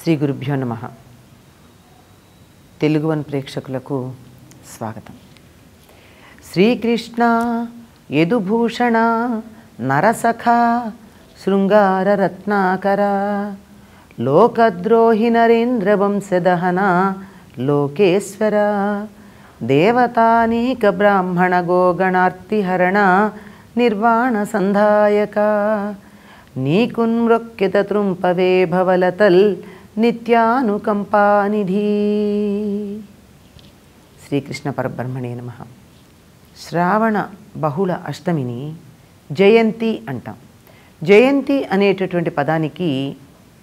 శ్రీ గురుభ్యో నమః. తెలుగు వన్ ప్రేక్షకులకు స్వాగతం. శ్రీకృష్ణ యదుభూషణ నరసఖ శృంగార రత్నాకర లోకద్రోహి నరేంద్ర వంశదహన లోకేశ్వర దేవతానీక బ్రాహ్మణ గోగణార్తిహరణ నిర్వాణ సంధాయక నీకున్మృక్యత త్రుంపవే భవలతల్ నిత్యానుకంపానిధి. శ్రీకృష్ణ పరబ్రహ్మణే నమః. శ్రావణ బహుళ అష్టమిని జయంతి అంటాం. జయంతి అనేటటువంటి పదానికి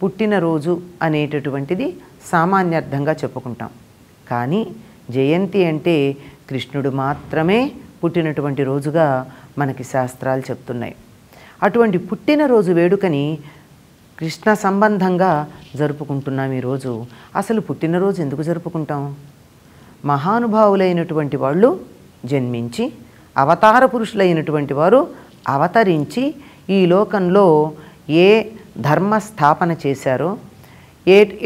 పుట్టినరోజు అనేటటువంటిది సామాన్యార్థంగా చెప్పుకుంటాం. కానీ జయంతి అంటే కృష్ణుడు మాత్రమే పుట్టినటువంటి రోజుగా మనకి శాస్త్రాలు చెప్తున్నాయి. అటువంటి పుట్టినరోజు వేడుకని కృష్ణ సంబంధంగా జరుపుకుంటున్నాం ఈరోజు. అసలు పుట్టినరోజు ఎందుకు జరుపుకుంటాం? మహానుభావులైనటువంటి వాళ్ళు జన్మించి, అవతార పురుషులైనటువంటి వారు అవతరించి ఈ లోకంలో ఏ ధర్మ స్థాపన చేశారో,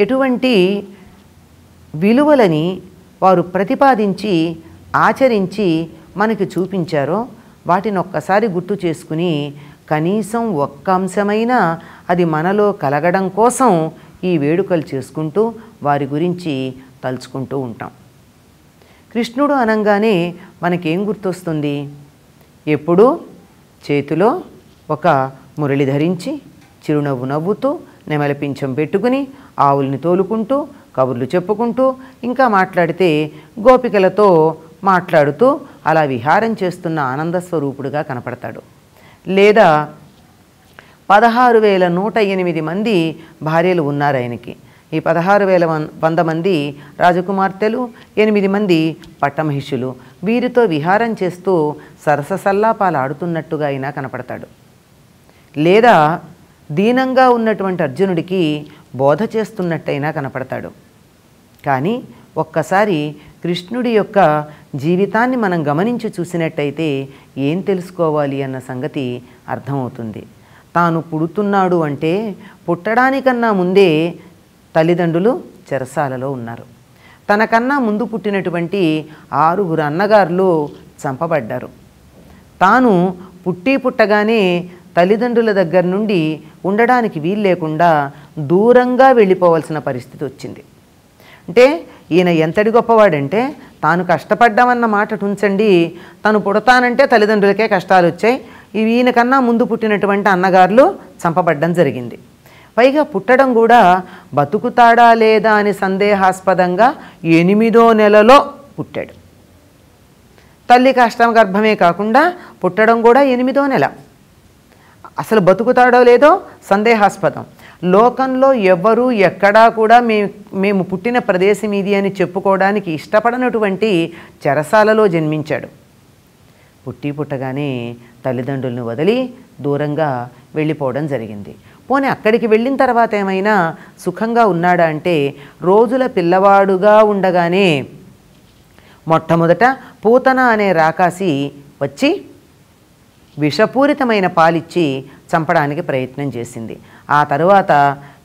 ఎటువంటి విలువలని వారు ప్రతిపాదించి ఆచరించి మనకి చూపించారో వాటిని ఒక్కసారి గుర్తు చేసుకుని కనీసం ఒక్క అంశమైనా అది మనలో కలగడం కోసం ఈ వేడుకలు చేసుకుంటూ వారి గురించి తలుచుకుంటూ ఉంటాం. కృష్ణుడు అనగానే మనకేం గుర్తొస్తుంది? ఎప్పుడూ చేతిలో ఒక మురళి ధరించి, చిరునవ్వు నవ్వుతూ, నెమలి పింఛం పెట్టుకుని, ఆవుల్ని తోలుకుంటూ, కబుర్లు చెప్పుకుంటూ, ఇంకా మాట్లాడితే గోపికలతో మాట్లాడుతూ అలా విహారం చేస్తున్న ఆనంద స్వరూపుడుగా కనపడతాడు. లేదా 16,108 మంది భార్యలు ఉన్నారు ఆయనకి. ఈ 16,100 మంది రాజకుమార్తెలు, 8 మంది పట్టమహిషులు. వీరితో విహారం చేస్తూ సరససల్లాపాలు ఆడుతున్నట్టుగా అయినా కనపడతాడు. లేదా దీనంగా ఉన్నటువంటి అర్జునుడికి బోధ చేస్తున్నట్టయినా కనపడతాడు. కానీ ఒక్కసారి కృష్ణుడి యొక్క జీవితాన్ని మనం గమనించి చూసినట్టయితే ఏం తెలుసుకోవాలి అన్న సంగతి అర్థమవుతుంది. తాను పుడుతున్నాడు అంటే పుట్టడానికన్నా ముందే తల్లిదండ్రులు చెరసాలలో ఉన్నారు. తనకన్నా ముందు పుట్టినటువంటి 6 అన్నగారులు చంపబడ్డారు. తాను పుట్టగానే తల్లిదండ్రుల దగ్గర నుండి ఉండడానికి వీలు లేకుండా దూరంగా వెళ్ళిపోవాల్సిన పరిస్థితి వచ్చింది. అంటే ఈయన ఎంతటి గొప్పవాడంటే తాను కష్టపడ్డామన్న మాట ఉంచండి, తను పుడతానంటే తల్లిదండ్రులకే కష్టాలు వచ్చాయి. ఈయనకన్నా ముందు పుట్టినటువంటి అన్నగారులు చంపబడ్డం జరిగింది. పైగా పుట్టడం కూడా బతుకుతాడా లేదా అని సందేహాస్పదంగా 8వ నెలలో పుట్టాడు. తల్లి కష్టం గర్భమే కాకుండా పుట్టడం కూడా 8వ నెల. అసలు బతుకుతాడో లేదో సందేహాస్పదం. లోకంలో ఎవ్వరూ ఎక్కడా కూడా మేము పుట్టిన ప్రదేశం ఇది అని చెప్పుకోవడానికి ఇష్టపడనటువంటి చెరసాలలో జన్మించాడు. పుట్టగానే తల్లిదండ్రులను వదిలి దూరంగా వెళ్ళిపోవడం జరిగింది. పోనీ అక్కడికి వెళ్ళిన తర్వాత ఏమైనా సుఖంగా ఉన్నాడా అంటే, రోజుల పిల్లవాడుగా ఉండగానే మొట్టమొదట పూతన అనే రాకాసి వచ్చి విషపూరితమైన పాలిచ్చి చంపడానికి ప్రయత్నం చేసింది. ఆ తరువాత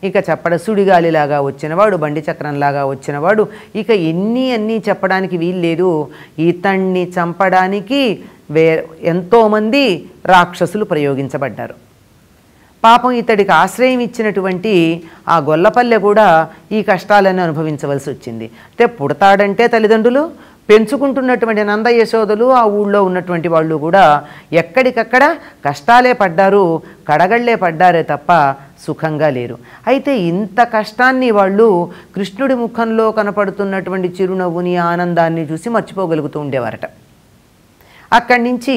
ఇక సుడిగాలిలాగా వచ్చినవాడు, బండి చక్రంలాగా వచ్చినవాడు, ఇక అన్నీ చెప్పడానికి వీల్లేదు. ఇతన్ని చంపడానికి ఎంతోమంది రాక్షసులు ప్రయోగించబడ్డారు. పాపం ఇతడికి ఆశ్రయం ఇచ్చినటువంటి ఆ గొల్లపల్లె కూడా ఈ కష్టాలను అనుభవించవలసి వచ్చింది. అంటే పుడతాడంటే తల్లిదండ్రులు, పెంచుకుంటున్నటువంటి నంద యశోదలు, ఆ ఊళ్ళో ఉన్నటువంటి వాళ్ళు కూడా ఎక్కడికక్కడ కష్టాలే పడ్డారు, కడగళ్లే పడ్డారే తప్ప సుఖంగా లేరు. అయితే ఇంత కష్టాన్ని వాళ్ళు కృష్ణుడి ముఖంలో కనపడుతున్నటువంటి చిరునవ్వుని, ఆనందాన్ని చూసి మర్చిపోగలుగుతూ ఉండేవారట. అక్కడి నుంచి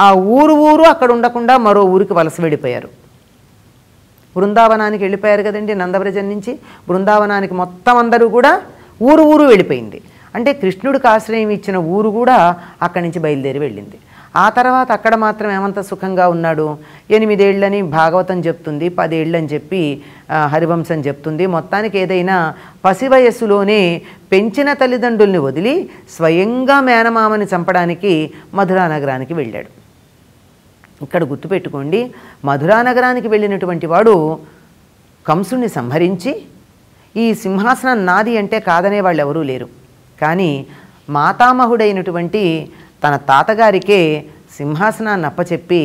ఆ ఊరు అక్కడ ఉండకుండా మరో ఊరికి వలస వెళ్ళిపోయారు. బృందావనానికి వెళ్ళిపోయారు కదండి. నందవ్రజం నుంచి బృందావనానికి మొత్తం అందరూ కూడా ఊరు వెళ్ళిపోయింది. అంటే కృష్ణుడికి ఆశ్రయం ఇచ్చిన ఊరు కూడా అక్కడి నుంచి బయలుదేరి వెళ్ళింది. ఆ తర్వాత అక్కడ మాత్రం ఏమంత సుఖంగా ఉన్నాడు? 8 ఏళ్ళని భాగవతం చెప్తుంది, 10 ఏళ్ళని చెప్పి హరివంశం చెప్తుంది. మొత్తానికి ఏదైనా పసి వయస్సులోనే పెంచిన తల్లిదండ్రుల్ని వదిలి స్వయంగా మేనమామని చంపడానికి మధురా నగరానికి వెళ్ళాడు. ఇక్కడ గుర్తుపెట్టుకోండి, మధురా నగరానికి వెళ్ళినటువంటి వాడు కంసుని సంహరించి ఈ సింహాసనం నాది అంటే కాదనే వాళ్ళు ఎవరూ లేరు. కానీ మాతామహుడైనటువంటి తన తాతగారికే సింహాసనాన్ని అప్పచెప్పి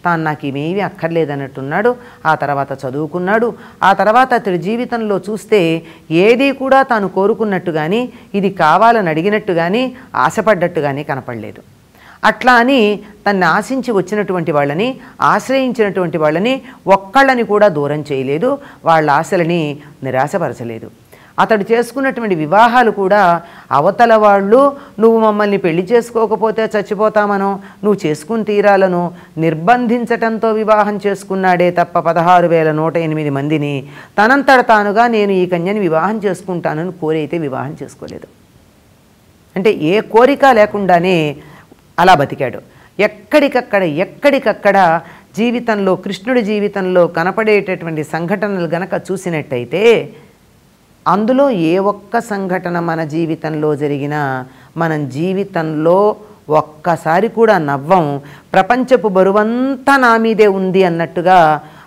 తాను నాకు ఇవేమీ అక్కర్లేదన్నట్టున్నాడు. ఆ తర్వాత చదువుకున్నాడు. ఆ తర్వాత అతడి జీవితంలో చూస్తే ఏదీ కూడా తాను కోరుకున్నట్టు కానీ, ఇది కావాలని అడిగినట్టు కానీ, ఆశపడ్డట్టు కానీ కనపడలేదు. అట్లా అని తన్ని ఆశించి వచ్చినటువంటి వాళ్ళని, ఆశ్రయించినటువంటి వాళ్ళని ఒక్కళ్ళని కూడా దూరం చేయలేదు. వాళ్ళ ఆశలని నిరాశపరచలేదు. అతడు చేసుకున్నటువంటి వివాహాలు కూడా అవతల వాళ్ళు నువ్వు మమ్మల్ని పెళ్లి చేసుకోకపోతే చచ్చిపోతామనో, నువ్వు చేసుకుని తీరాలను నిర్బంధించటంతో వివాహం చేసుకున్నాడే తప్ప 16,108 మందిని తనంతట తానుగా నేను ఈ కన్యని వివాహం చేసుకుంటానని కోరైతే వివాహం చేసుకోలేదు. అంటే ఏ కోరిక లేకుండానే అలా బతికాడు. ఎక్కడికక్కడ జీవితంలో, కృష్ణుడి జీవితంలో కనపడేటటువంటి సంఘటనలు గనక చూసినట్టయితే అందులో ఏ ఒక్క సంఘటన మన జీవితంలో జరిగినా మనం జీవితంలో ఒక్కసారి కూడా నవ్వం. ప్రపంచపు బరువంతా నా మీదే ఉంది అన్నట్టుగా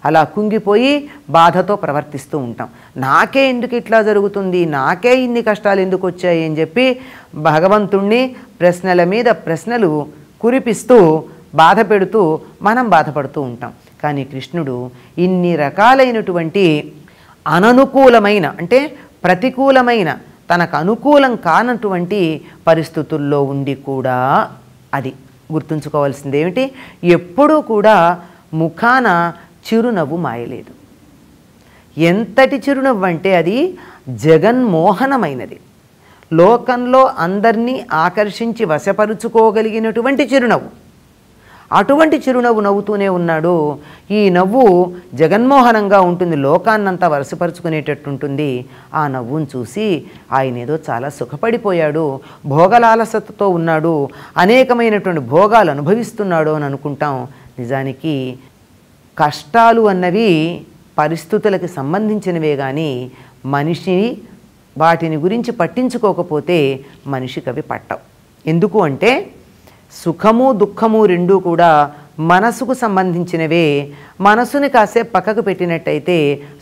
అలా కుంగిపోయి బాధతో ప్రవర్తిస్తూ ఉంటాం. నాకే ఎందుకు ఇట్లా జరుగుతుంది, నాకే ఇన్ని కష్టాలు ఎందుకు వచ్చాయి అని చెప్పి భగవంతుణ్ణి ప్రశ్నల మీద ప్రశ్నలు కురిపిస్తూ బాధ పెడుతూ మనం బాధపడుతూ ఉంటాం. కానీ కృష్ణుడు ఇన్ని రకాలైనటువంటి అననుకూలమైన, అంటే ప్రతికూలమైన, తనకు అనుకూలం కానటువంటి పరిస్థితుల్లో ఉండి కూడా అది గుర్తుంచుకోవాల్సింది ఏమిటి, ఎప్పుడూ కూడా ముఖాన చిరునవ్వు మాయలేదు. ఎంతటి చిరునవ్వు అంటే అది జగన్మోహనమైనది. లోకంలో అందరినీ ఆకర్షించి వశపరుచుకోగలిగినటువంటి చిరునవ్వు. అటువంటి చిరునవ్వు నవ్వుతూనే ఉన్నాడు. ఈ నవ్వు జగన్మోహనంగా ఉంటుంది, లోకాన్నంతా వరసపరుచుకునేటట్టుంటుంది. ఆ నవ్వును చూసి ఆయన ఏదో చాలా సుఖపడిపోయాడు, భోగలాలసతతో ఉన్నాడు, అనేకమైనటువంటి భోగాలు అనుభవిస్తున్నాడు అని అనుకుంటాం. నిజానికి కష్టాలు అన్నవి పరిస్థితులకు సంబంధించినవే కానీ మనిషి వాటిని గురించి పట్టించుకోకపోతే మనిషికి అవి పట్టవు. ఎందుకు అంటే సుఖము దుఃఖము రెండూ కూడా మనసుకు సంబంధించినవే. మనసుని కాసేపు పక్కకు పెట్టినట్టయితే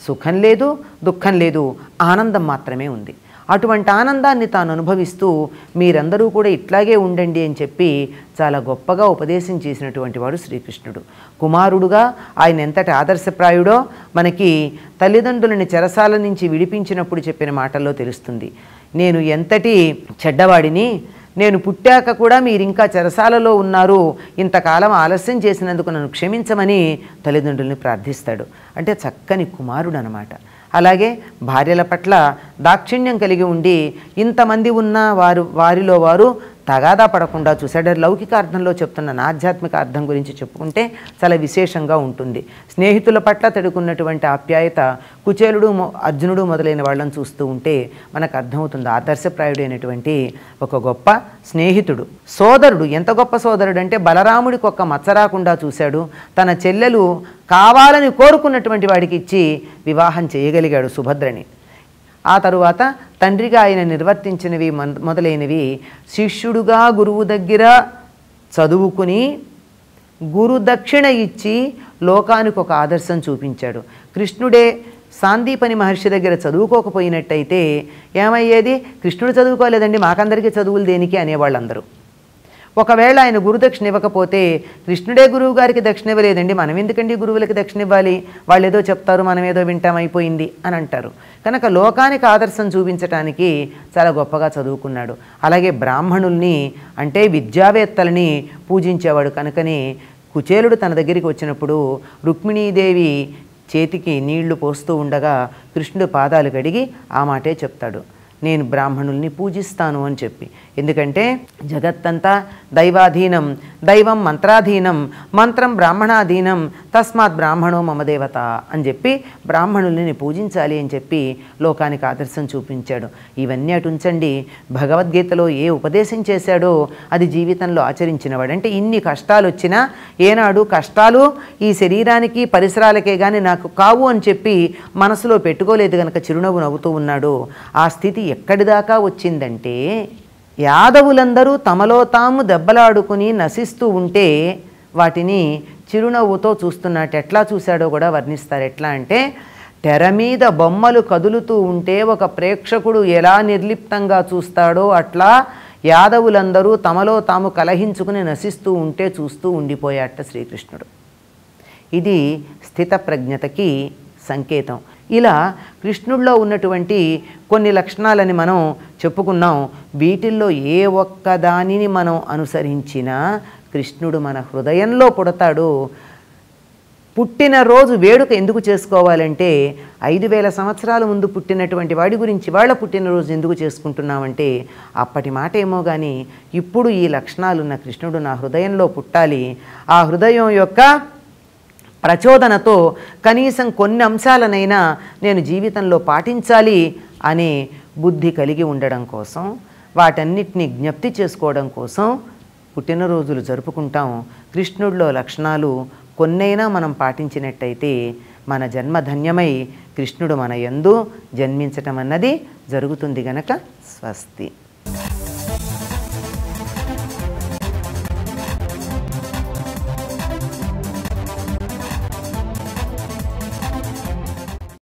సుఖం లేదు, దుఃఖం లేదు, ఆనందం మాత్రమే ఉంది. అటువంటి ఆనందాన్ని తాను అనుభవిస్తూ మీరందరూ కూడా ఇట్లాగే ఉండండి అని చెప్పి చాలా గొప్పగా ఉపదేశం చేసినటువంటి వాడు శ్రీకృష్ణుడు. కుమారుడుగా ఆయన ఎంతటి ఆదర్శప్రాయుడో మనకి తల్లిదండ్రులని చెరసాల నుంచి విడిపించినప్పుడు చెప్పిన మాటల్లో తెలుస్తుంది. నేను ఎంతటి చెడ్డవాడిని, నేను పుట్టాక కూడా మీరు ఇంకా చెరసాలలో ఉన్నారు, ఇంతకాలం ఆలస్యం చేసినందుకు నన్ను క్షమించమని తల్లిదండ్రుల్ని ప్రార్థిస్తాడు. అంటే చక్కని కుమారుడు అన్నమాట. అలాగే భార్యల పట్ల దాక్షిణ్యం కలిగి ఉండి ఇంతమంది ఉన్న వారిలో వారు తగాదా పడకుండా చూశాడు. లౌకిక అర్థంలో చెప్తున్న ఆధ్యాత్మిక అర్థం గురించి చెప్పుకుంటే చాలా విశేషంగా ఉంటుంది. స్నేహితుల పట్ల తడుకున్నటువంటి ఆప్యాయత కుచేలుడు, అర్జునుడు మొదలైన వాళ్ళని చూస్తూ ఉంటే మనకు అర్థమవుతుంది. ఆదర్శప్రాయుడైనటువంటి ఒక గొప్ప స్నేహితుడు, సోదరుడు. ఎంత గొప్ప సోదరుడు అంటే బలరాముడికి ఒక్క మచ్చ రాకుండా చూశాడు. తన చెల్లెలు కావాలని కోరుకున్నటువంటి వాడికి ఇచ్చి వివాహం చేయగలిగాడు సుభద్రని. ఆ తరువాత తండ్రిగా ఆయన నిర్వర్తించినవి మొదలైనవి శిష్యుడుగా గురువు దగ్గర చదువుకుని గురుదక్షిణ ఇచ్చి లోకానికి ఒక ఆదర్శం చూపించాడు. కృష్ణుడే సాందీపని మహర్షి దగ్గర చదువుకోకపోయినట్టయితే ఏమయ్యేది? కృష్ణుడు చదువుకోలేదండి, మాకందరికీ చదువులు దేనికి అనేవాళ్ళందరూ. ఒకవేళ ఆయన గురుదక్షిణ ఇవ్వకపోతే కృష్ణుడే గురువు గారికి దక్షిణ ఇవ్వలేదండి, మనం ఎందుకండి గురువులకి దక్షిణ ఇవ్వాలి, వాళ్ళు ఏదో చెప్తారు మనం ఏదో వింటాం అయిపోయింది అని అంటారు. కనుక లోకానికి ఆదర్శం చూపించడానికి చాలా గొప్పగా చదువుకున్నాడు. అలాగే బ్రాహ్మణుల్ని అంటే విద్యావేత్తలని పూజించేవాడు. కనుకనే కుచేలుడు తన దగ్గరికి వచ్చినప్పుడు రుక్మిణీదేవి చేతికి నీళ్లు పోస్తూ ఉండగా కృష్ణుడు పాదాలు కడిగి ఆ మాటే చెప్తాడు, నేను బ్రాహ్మణుల్ని పూజిస్తాను అని చెప్పి. ఎందుకంటే జగత్తంతా దైవాధీనం, దైవం మంత్రాధీనం, మంత్రం బ్రాహ్మణాధీనం, తస్మాత్ బ్రాహ్మణో మమ దేవత అని చెప్పి బ్రాహ్మణుల్ని పూజించాలి అని చెప్పి లోకానికి ఆదర్శం చూపించాడు. ఇవన్నీ అటుంచండి, భగవద్గీతలో ఏ ఉపదేశం చేశాడో అది జీవితంలో ఆచరించినవాడు. అంటే ఇన్ని కష్టాలు వచ్చినా ఏనాడు కష్టాలు ఈ శరీరానికి పరిసరాలకే కానీ నాకు కావు అని చెప్పి మనసులో పెట్టుకోలేదు. కనుక చిరునవ్వు నవ్వుతూ ఉన్నాడు. ఆ స్థితి ఎక్కడి దాకా వచ్చిందంటే యాదవులందరూ తమలో తాము దెబ్బలాడుకుని నశిస్తూ ఉంటే వాటిని చిరునవ్వుతో చూస్తున్నట్టు ఎట్లా చూశాడో కూడా వర్ణిస్తారు. ఎట్లా అంటే తెర మీద బొమ్మలు కదులుతూ ఉంటే ఒక ప్రేక్షకుడు ఎలా నిర్లిప్తంగా చూస్తాడో అట్లా యాదవులందరూ తమలో తాము కలహించుకుని నశిస్తూ ఉంటే చూస్తూ ఉండిపోయాట శ్రీకృష్ణుడు. ఇది స్థితప్రజ్ఞతకి సంకేతం. ఇలా కృష్ణుడిలో ఉన్నటువంటి కొన్ని లక్షణాలని మనం చెప్పుకున్నాం. వీటిల్లో ఏ ఒక్కదానిని మనం అనుసరించినా కృష్ణుడు మన హృదయంలో పుడతాడు. పుట్టినరోజు వేడుక ఎందుకు చేసుకోవాలంటే 5000 సంవత్సరాల ముందు పుట్టినటువంటి వాడి గురించి వాళ్ళ పుట్టినరోజు ఎందుకు చేసుకుంటున్నామంటే అప్పటి మాట ఏమో కానీ ఇప్పుడు ఈ లక్షణాలున్న కృష్ణుడు నా హృదయంలో పుట్టాలి, ఆ హృదయం యొక్క ప్రచోదనతో కనీసం కొన్ని అంశాలనైనా నేను జీవితంలో పాటించాలి అనే బుద్ధి కలిగి ఉండడం కోసం, వాటన్నిటినీ జ్ఞప్తి చేసుకోవడం కోసం పుట్టినరోజులు జరుపుకుంటాం. కృష్ణుడిలో లక్షణాలు కొన్నైనా మనం పాటించినట్టయితే మన జన్మధన్యమై కృష్ణుడు మన యందు జన్మించటం అన్నది జరుగుతుంది గనక స్వస్తి.